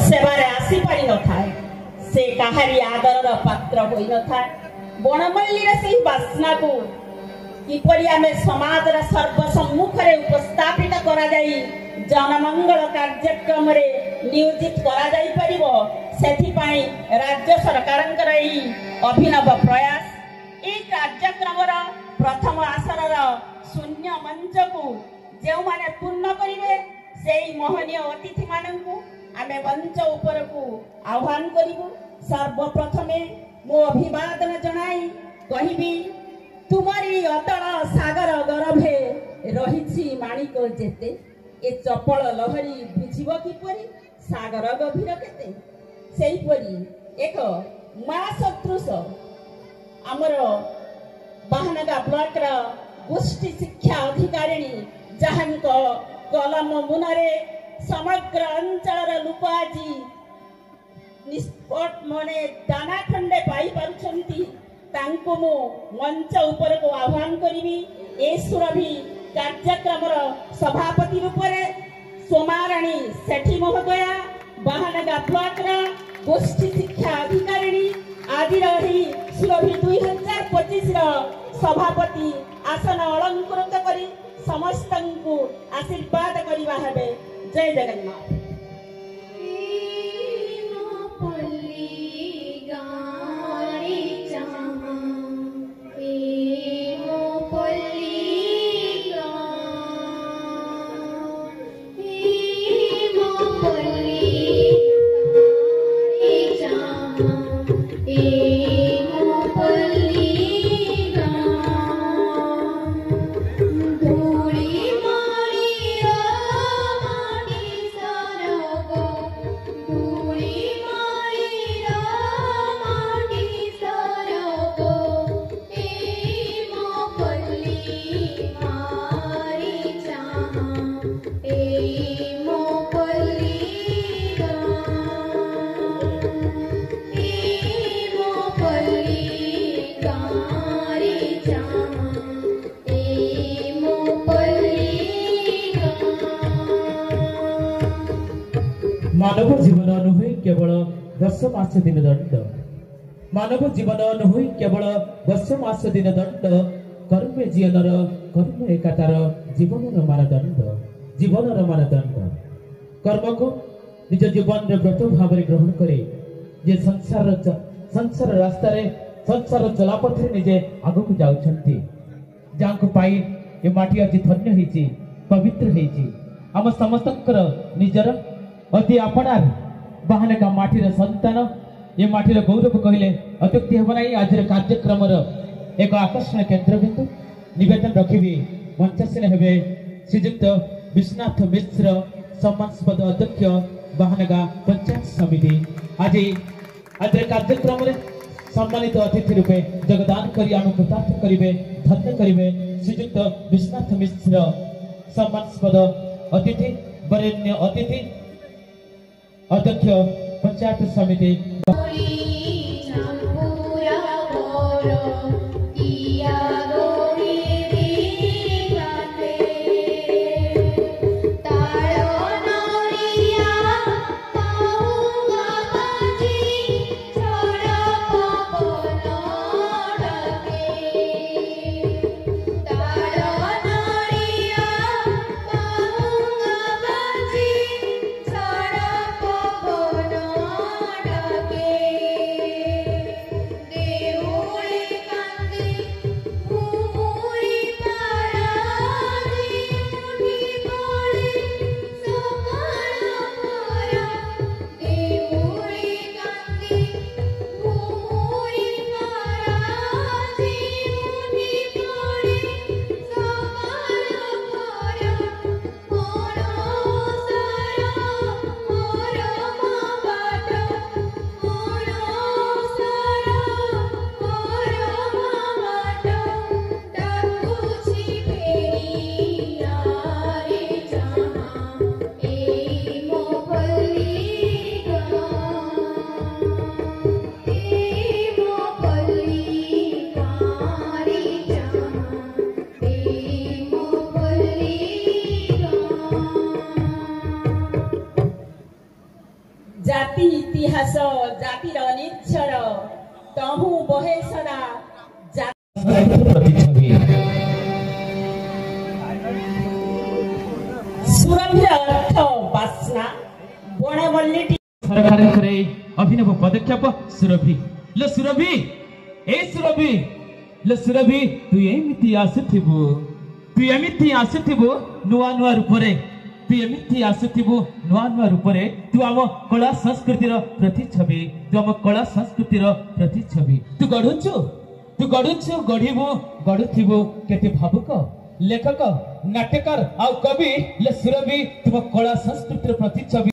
सेवारे आसी पारि न थाए से काहारी आदरर पात्र होई न थाए बनमल्लीर से बासना को किपरि आमे समाजर सर्वसम्मुख रे उपस्थापित करा जाई जनमंगल कार्यक्रम रे नियोजित करा जाई परिबो सेथि पई राज्य सरकारंकर ई अभिनव प्रयास ई कार्यक्रम रा प्रथम आसरर शून्य मंच को जेउ माने पूर्ण करिवे सेई मोहनीय अतिथि माननकु आमे मंच ऊपर को आह्वान करिबु। सर्वप्रथमे मो अभिवादन जनाई कहिबी तुमरी अतल सागर गर्भे रहिछि माणिक जेते ए चपल लहरी बुझिब किपरि सागर गभीर केते सेही परि एक मा सदृश आमर बाहनगा ब्लॉक रा गोष्ठी शिक्षा अधिकारिणी जहांको कलम मुनरे समग्र अंचल लोक आज निष्पट मने दाना खंडे पाई पारुछंती तांको मो मंच ऊपर को आह्वान करिवि। ए सुरभि कार्यक्रम सभापति रूप में सोमाराणी सेठी महोदया बाहानगा ब्लॉक गोष्ठी शिक्षा अधिकारिणी आदि रही सुरभि 2025 सभापति आसन अलंकृत करी समस्त को आशीर्वाद करवा हेबे। जय जगन्नाथ। मानव जीवन नुहे केवल 10 मास दिन दंड मानव जीवन नुहे केवल 10 मास दिन दंड कर्मे जीवनर कर्म एकातार जीवनर मानदंड कर्म को निज जीवन व्रत भाव ग्रहण करे जे संसार रास्ता रे संसार चलापथ निजे आगक जाउछंती जांको पाई ए माटी आज धन्य हेची पवित्र हेची आम समस्तकर निजर अति आपणार बाहने का माटीर संतान ये माटीर गौरव कहले अत्युक्ति हेब नाही। आज कार्यक्रम एक आकर्षण केन्द्र बिंदु निवेदन रखिबी मंचासीन हेबे श्रीयुक्त विश्वनाथ मिश्र सम्मानस्पद अध्यक्ष बाहनगा पंचायत समिति। आज कार्यक्रम सम्मानित अतिथि रूपे योगदान करी आम कृतार्थ करिवे धन्य करिवे श्रीयुक्त विश्वनाथ मिश्र सम्मानस्पद अतिथि वरेण्य अतिथि अध्यक्ष पंचायत समिति। जाति इतिहास जातिर अनिच्छर तहु बहे सदा सुरभिर अर्थ बासना बणवल्ली सरकार करे अभिनव पदक्षेप सुरभि ल सुरभि ए सुरभि ल सुरभि तू एमिति आसुथिबु नुआ नुआ रूपरे तू एमिति आसुथिबु नुआ नुआ रूपरे तू आम कला संस्कृतिर प्रतिछवि तू आम कला संस्कृतिर प्रतिछवि तू गढुछु गढुथिबु केते भावुक लेखक नाट्यकार आ कवि ले सुरभि तुम कला संस्कृतिर प्रतिछवि।